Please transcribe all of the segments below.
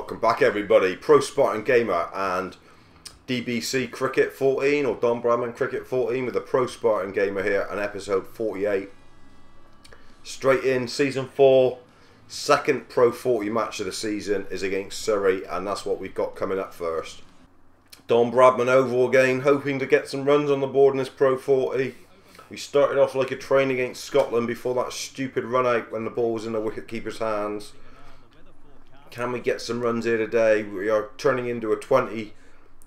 Welcome back everybody, Pro Spartan Gamer and DBC Cricket 14 or Don Bradman Cricket 14 with the Pro Spartan Gamer here and episode 48. Straight in, season 4, second Pro 40 match of the season is against Surrey, and that's what we've got coming up first. Don Bradman oval again, hoping to get some runs on the board in this Pro 40. We started off like a train against Scotland before that stupid run out when the ball was in the wicketkeeper's hands. Can we get some runs here today? We are turning into a 20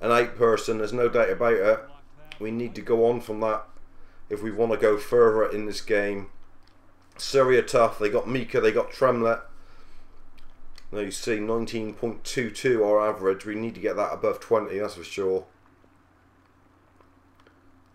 and 8 person, there's no doubt about it. We need to go on from that if we want to go further in this game. Surrey are tough, they got Mika, they got Tremlett. Now you see 19.22 our average, we need to get that above 20, that's for sure.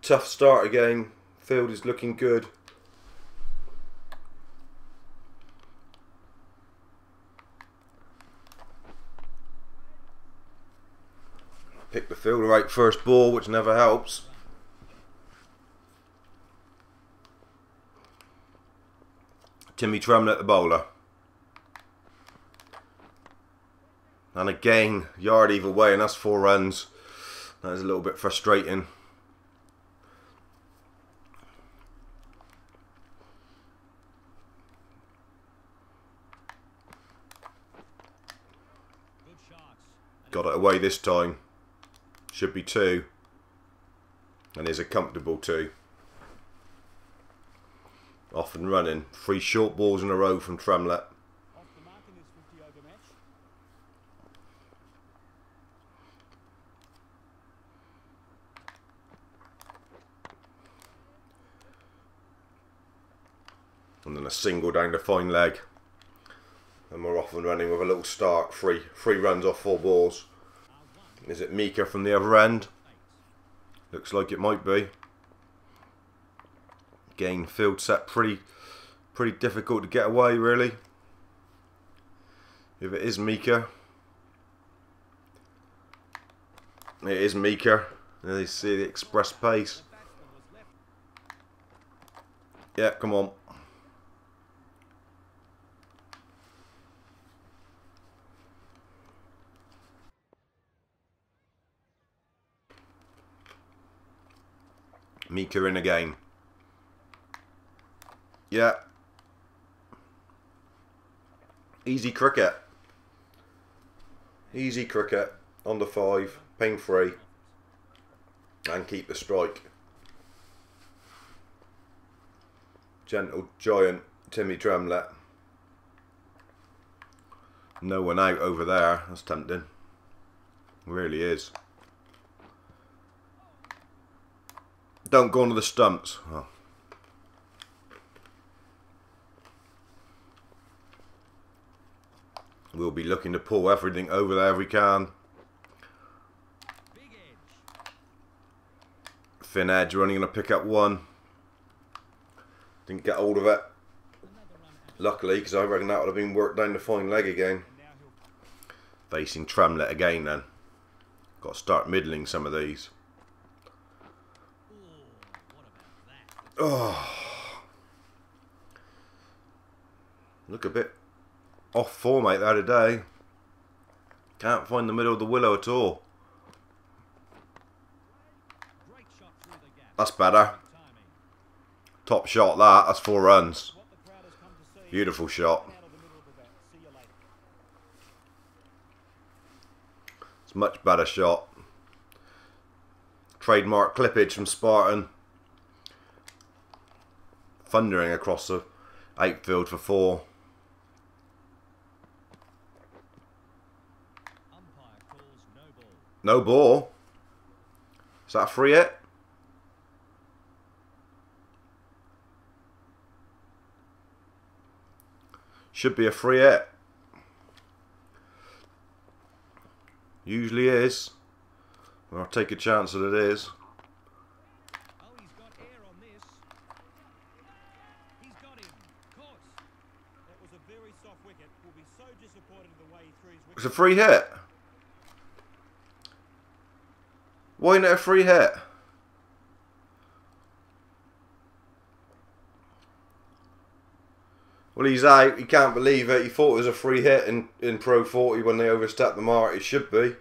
Tough start again, field is looking good. Pick the fielder out first ball, which never helps. Timmy Tremlett the bowler. And again, yard either way, and that's 4 runs. That is a little bit frustrating. Got it away this time. Should be 2. And is a comfortable 2. Off and running. 3 short balls in a row from Tremlett. And then a single down the fine leg. And we're off and running with a little start. 3 runs off 4 balls. Is it Mika from the other end? Looks like it might be. Again, field set pretty difficult to get away, really. If it is Mika. It is Mika. There you see the express pace. Yeah, come on. Mika in again. Yeah. Easy cricket. Easy cricket on the 5, pain free, and keep the strike. Gentle giant Timmy Tremlett. No one out over there. That's tempting. Really is. Don't go onto the stumps. Oh. We'll be looking to pull everything over there if we can. Thin edge, we're only going to pick up 1. Didn't get hold of it. Luckily, because I reckon that would have been worked down the fine leg again. Facing Tremlett again then. Got to start middling some of these. Oh, look a bit off form out there today. Can't find the middle of the willow at all. That's better. Top shot that. That's 4 runs. Beautiful shot. It's a much better shot. Trademark clippage from Spartan. Thundering across the outfield for 4. No ball. Is that a free hit? Should be a free hit. Usually is. Well, I'll take a chance that it is. It's a free hit. Why not a free hit? Well, he's out. He can't believe it. He thought it was a free hit in Pro 40 when they overstepped the mark. It should be.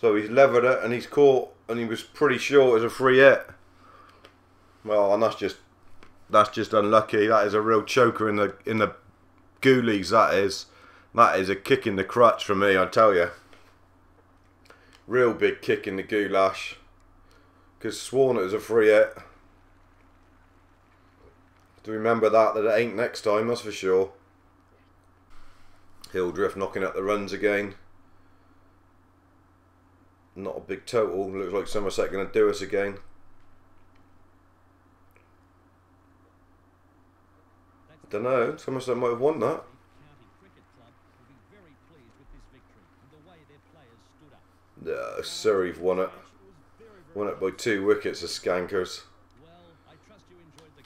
So he's levered it and he's caught, and he was pretty sure it was a free hit. Well, and that's just unlucky. That is a real choker in the goolies. That is a kick in the crutch for me, I tell you. Real big kick in the goulash. Because sworn it was a free hit. To remember that it ain't next time, that's for sure. Hildreth knocking out the runs again. Not a big total. Looks like Somerset going to do us again. Don't know. Somerset might have won that. No, Surrey've won it. Won it by 2 wickets, the Skankers.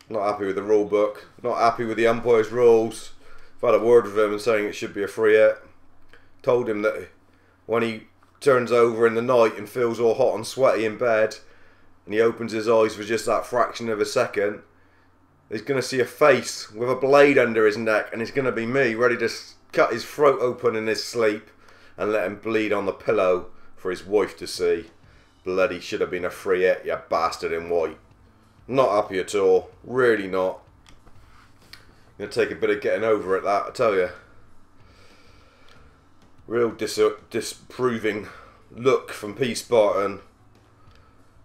Not happy with the rule book. Not happy with the umpire's rules. I've had a word with him and saying it should be a free hit. Told him that when he turns over in the night and feels all hot and sweaty in bed, and he opens his eyes for just that fraction of a second, he's going to see a face with a blade under his neck, and it's going to be me ready to cut his throat open in his sleep and let him bleed on the pillow for his wife to see. Bloody should have been a free hit, you bastard in white. Not happy at all. Really not. Going to take a bit of getting over it, that, I tell you. Real disproving look from Spartan.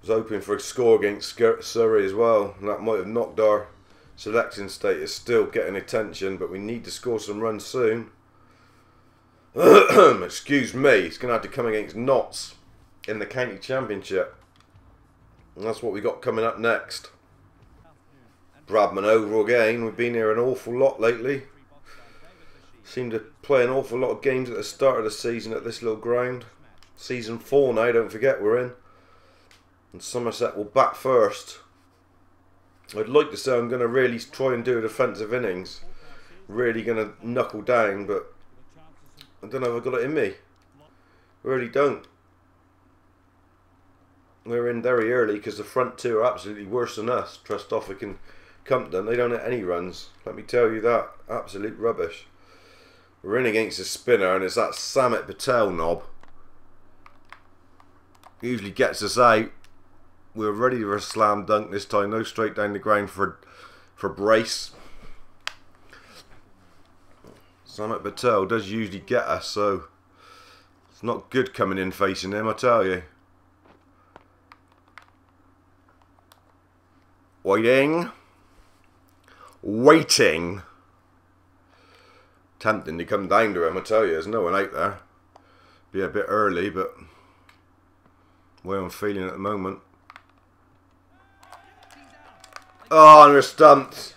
Was hoping for a score against Surrey as well, and that might have knocked our selection status. Still getting attention, but we need to score some runs soon. Excuse me. It's going to have to come against Notts in the county championship, and that's what we got coming up next. Bradman over again. We've been here an awful lot lately. Seem to play an awful lot of games at the start of the season at this little ground. Season 4 now, don't forget we're in. And Somerset will bat first. I'd like to say I'm going to really try and do a defensive innings. Really going to knuckle down, but I don't know if I've got it in me. Really don't. We're in very early because the front two are absolutely worse than us. Trustoffic and Compton, they don't hit any runs. Let me tell you that. Absolute rubbish. We're in against a spinner, and it's that Samit Patel knob. Usually gets us out. We're ready for a slam dunk this time. No, straight down the ground for brace. Samit Patel does usually get us, so it's not good coming in facing him, I tell you. Waiting. Tempting to come down to him, I tell you. There's no one out there. Be a bit early, but the way I'm feeling at the moment. Oh, and we're stumped.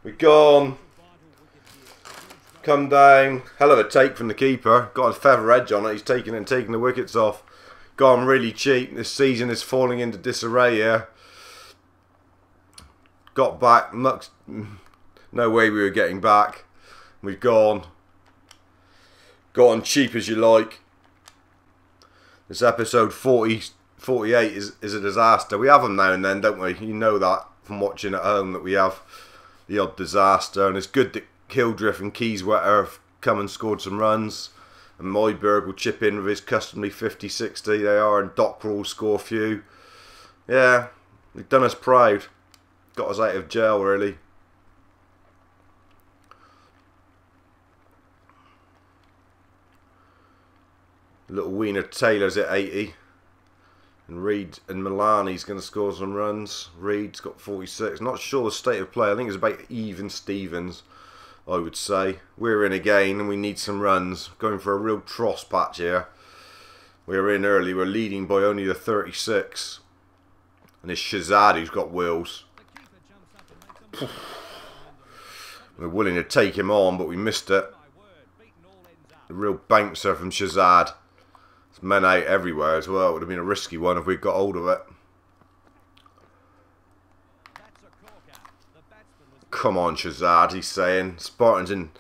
We're gone. Come down. Hell of a take from the keeper. Got a feather edge on it. He's taking the wickets off. Gone really cheap. This season is falling into disarray here. Got back. No way we were getting back. We've gone. Got on cheap as you like. This episode 48 is a disaster. We have them now and then, don't we? You know that from watching at home, that we have the odd disaster. And it's good that Hildreth and Keyswetter have come and scored some runs. And Moyberg will chip in with his customary 50-60. They are. And Dockrell will score a few. Yeah, they've done us proud. Got us out of jail, really. Little Wiener Taylor's at 80. And Reed and Milani's going to score some runs. Reed's got 46. Not sure the state of play. I think it's about even Stevens, I would say. We're in again and we need some runs. Going for a real tross patch here. We're in early. We're leading by only the 36. And it's Shazad who's got wheels. We're willing to take him on, but we missed it. A real bouncer from Shazad. There's men out everywhere as well. It would have been a risky one if we'd got hold of it. Come on, Shazad, he's saying. Spartan's going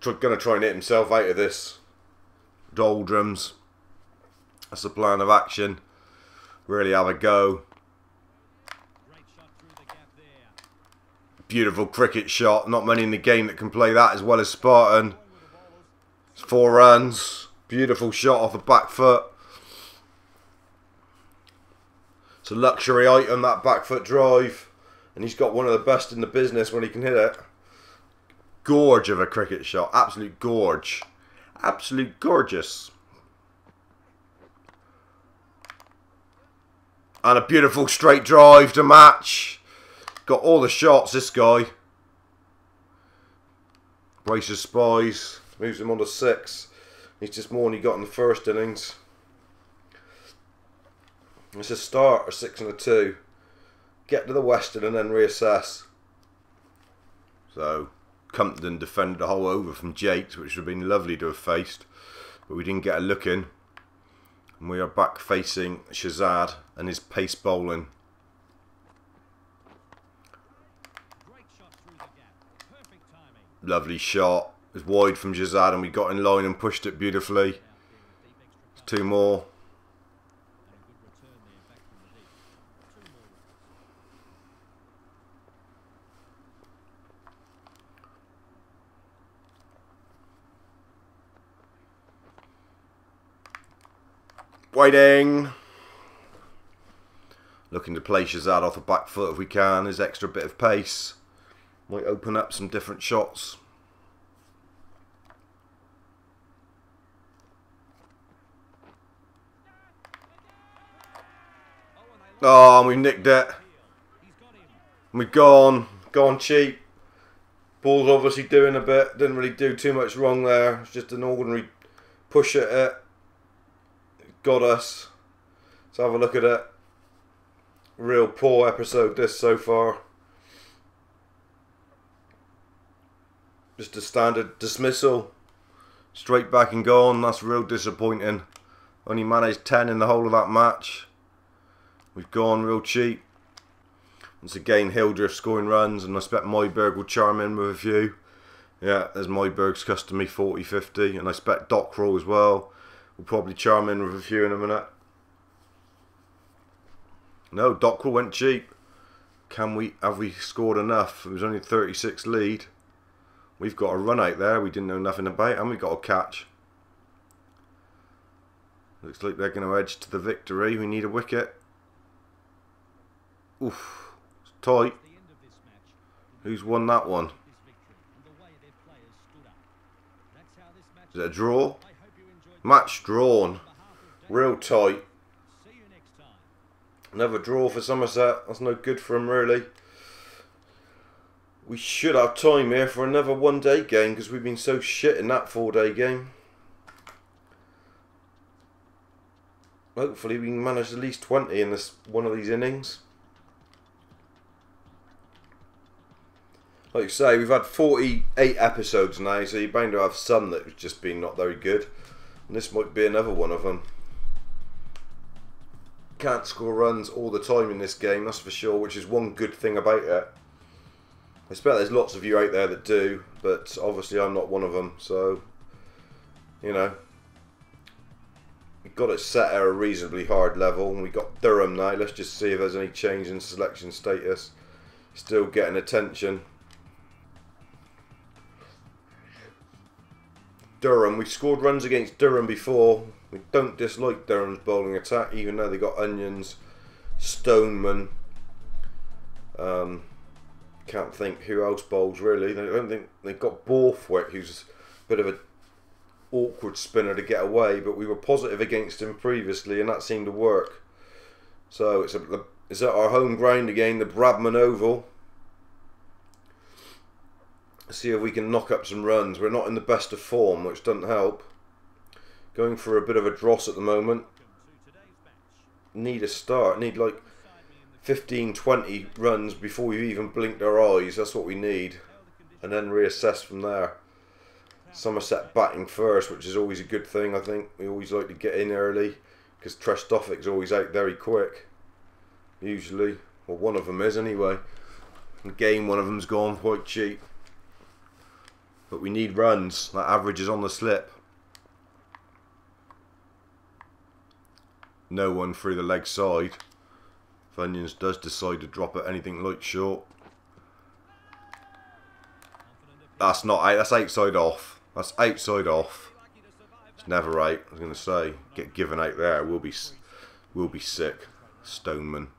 to try and hit himself out of this. Doldrums. That's the plan of action. Really have a go. Beautiful cricket shot. Not many in the game that can play that as well as Spartan. It's 4 runs. Beautiful shot off the back foot. It's a luxury item, that back foot drive. And he's got one of the best in the business when he can hit it. Gorge of a cricket shot. Absolute gorge. Absolute gorgeous. And a beautiful straight drive to match. Got all the shots, this guy. Braces spies. Moves him on to 6. He's just more than he got in the first innings. It's a start, a 6 and a 2. Get to the Western and then reassess. So, Compton defended the whole over from Jakes, which would have been lovely to have faced. But we didn't get a look in. And we are back facing Shazad and his pace bowling. Lovely shot. It was wide from Shazad and we got in line and pushed it beautifully. 2 more. Waiting. Looking to play Shazad off the back foot if we can. His extra bit of pace might open up some different shots. Oh, and we nicked it. We've gone cheap. Ball's obviously doing a bit. Didn't really do too much wrong there. It's just an ordinary push at it. Got us. Let's have a look at it. Real poor episode this so far. Just a standard dismissal. Straight back and gone. That's real disappointing. Only managed 10 in the whole of that match. We've gone real cheap. Once again, Hildreth scoring runs, and I expect Myberg will charm in with a few. Yeah, there's Myberg's customary 40-50, and I expect Dockrell as well. We'll probably charm in with a few in a minute. No, Dockrell went cheap. Have we scored enough? It was only a 36 lead. We've got a run out there we didn't know nothing about, and we got a catch. Looks like they're going to edge to the victory. We need a wicket. Oof, it's tight. Who's won that one? Is it a draw? Match drawn. Real tight. Another draw for Somerset. That's no good for them really. We should have time here for another 1-day game because we've been so shit in that 4-day game. Hopefully we can manage at least 20 in this one of these innings. Like you say, we've had 48 episodes now, so you're bound to have some that have just been not very good. And this might be another one of them. Can't score runs all the time in this game, that's for sure, which is one good thing about it. I expect there's lots of you out there that do, but obviously I'm not one of them, so, you know. We've got it set at a reasonably hard level, and we've got Durham now. Let's just see if there's any change in selection status. Still getting attention. Durham, we've scored runs against Durham before. We don't dislike Durham's bowling attack, even though they got Onions, Stoneman. Can't think who else bowls really. I don't think they've got Borthwick, who's a bit of an awkward spinner to get away, but we were positive against him previously, and that seemed to work. So it's at our home ground again, the Bradman Oval. See if we can knock up some runs. We're not in the best of form, which doesn't help. Going for a bit of a dross at the moment. Need a start. Need like 15-20 runs before we've even blinked our eyes. That's what we need. And then reassess from there. Somerset batting first, which is always a good thing, I think. We always like to get in early because Trestoffec's always out very quick. Usually. Well, one of them is anyway. Again, one of them's gone quite cheap. But we need runs. That average is on the slip. No one through the leg side. If Onions does decide to drop it anything like short. That's not out. That's outside off. That's outside off. It's never out. I was going to say, get given out there. We'll be sick. Stoneman.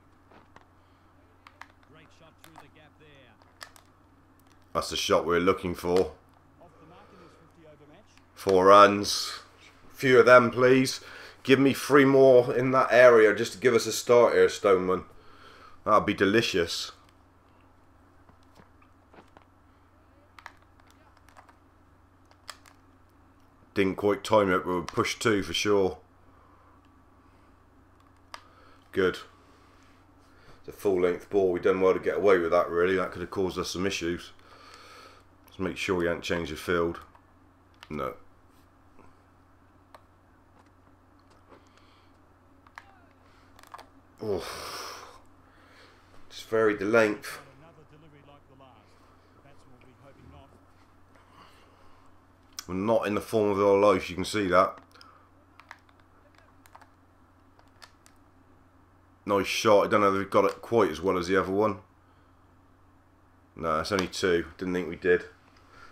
That's the shot we're looking for. 4 runs. Few of them, please. Give me 3 more in that area just to give us a start here, Stoneman. That'd be delicious. Didn't quite time it, but we pushed 2 for sure. Good. It's a full-length ball. We done well to get away with that, really. That could have caused us some issues. Let's make sure we haven't changed the field. No. Oh. Just varied the length. We're not in the form of our life, you can see that. Nice shot. I don't know if we've got it quite as well as the other one. No, it's only 2. Didn't think we did.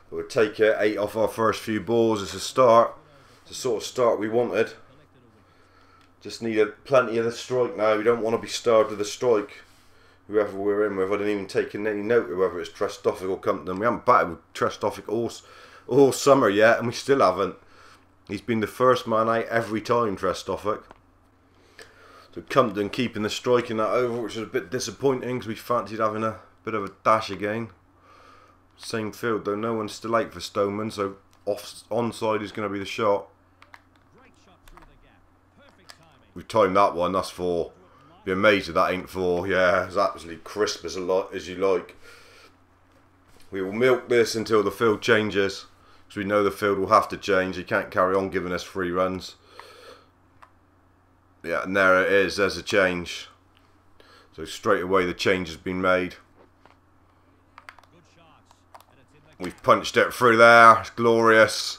But we'll take it. 8 off our first few balls. It's a start. It's the sort of start we wanted. Just needed plenty of the strike now. We don't want to be starved of the strike. Whoever we're in with. I didn't even take any note of whether it's Trestoffic or Compton. We haven't batted with Trestoffic all summer yet, and we still haven't. He's been the first man out every time, Trestoffic. So Compton keeping the strike in that over, which was a bit disappointing because we fancied having a bit of a dash again. Same field though, no one's still out for Stoneman, so onside is going to be the shot. We've timed that one, that's 4. Be amazed if that ain't 4. Yeah, it's absolutely crisp as you like. We will milk this until the field changes. Because we know the field will have to change. He can't carry on giving us 3 runs. Yeah, and there it is. There's a change. So straight away the change has been made. We've punched it through there. It's glorious.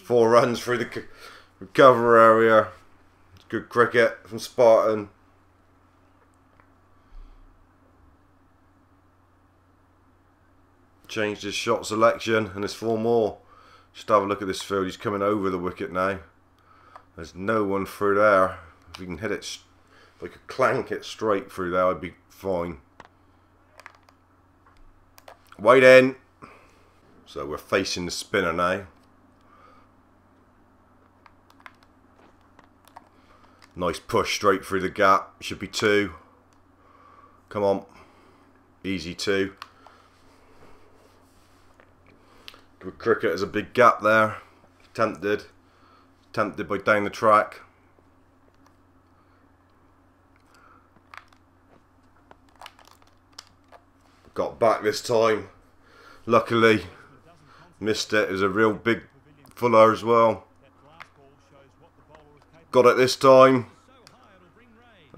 4 runs through the cover area. It's good cricket from Spartan. Changed his shot selection and there's 4 more. Just have a look at this field. He's coming over the wicket now. There's no one through there. If we can hit it, if I could clank it straight through there, I'd be fine. Wide in. So we're facing the spinner now. Nice push straight through the gap. Should be 2. Come on. Easy 2. With cricket, there's a big gap there. Tempted by down the track. Got back this time. Luckily, missed it. It was a real big fuller as well. Got it this time.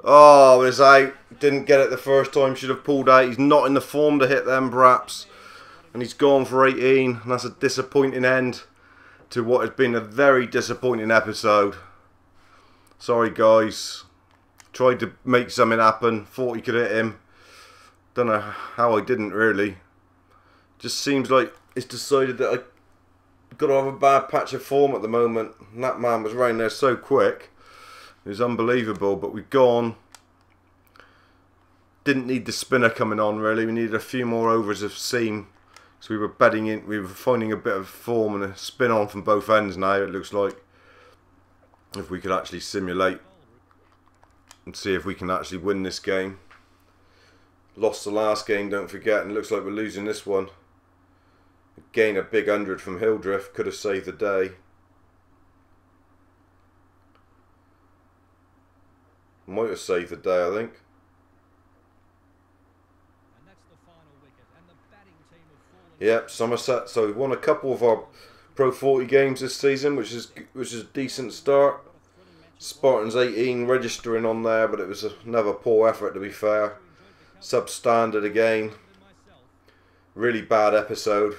Oh, it's out. Didn't get it the first time. Should have pulled out. He's not in the form to hit them, perhaps. And he's gone for 18, and that's a disappointing end to what has been a very disappointing episode. Sorry guys, tried to make something happen, thought he could hit him. Don't know how I didn't really. Just seems like it's decided that I've got to have a bad patch of form at the moment. And that man was round there so quick. It was unbelievable, but we've gone. Didn't need the spinner coming on really, we needed a few more overs of seam. So we were bedding in, we were finding a bit of form and a spin on from both ends now, it looks like. If we could actually simulate and see if we can actually win this game. Lost the last game, don't forget, and it looks like we're losing this one. Again, a big 100 from Hildreth, could have saved the day. Might have saved the day, I think. Yep, Somerset. So we won a couple of our Pro 40 games this season, which is a decent start. Spartans 18 registering on there, but it was another poor effort to be fair. Substandard again. Really bad episode.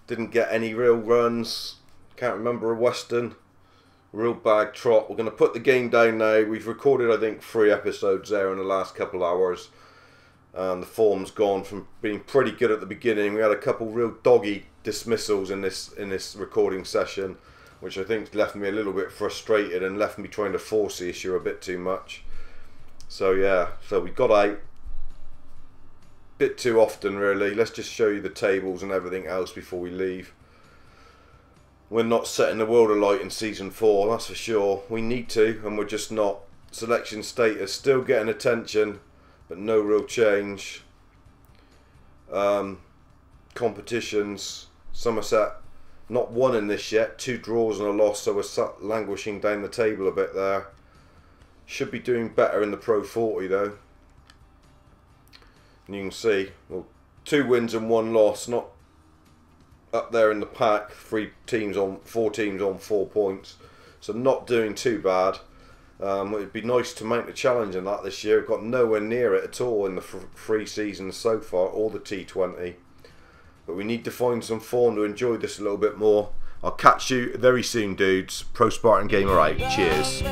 Didn't get any real runs. Can't remember a Western. Real bad trot. We're going to put the game down now. We've recorded, I think, 3 episodes there in the last couple hours. and the form's gone from being pretty good at the beginning. We had a couple real doggy dismissals in this recording session, which I think left me a little bit frustrated and left me trying to force the issue a bit too much. So yeah, so we got out a bit too often really. Let's just show you the tables and everything else before we leave. We're not setting the world alight in season 4, that's for sure. We need to, and we're just not. Selection status still getting attention, but no real change. Competitions, Somerset not won in this yet, 2 draws and a loss, so we're languishing down the table a bit there. Should be doing better in the Pro 40 though. And you can see, well, 2 wins and 1 loss, not up there in the pack. 4 teams on 4 points, so not doing too bad. It'd be nice to mount a challenge in that this year. We've got nowhere near it at all in the 3 seasons so far, or the T20. But we need to find some form to enjoy this a little bit more. I'll catch you very soon, dudes. Pro Spartan Gamer out. Cheers.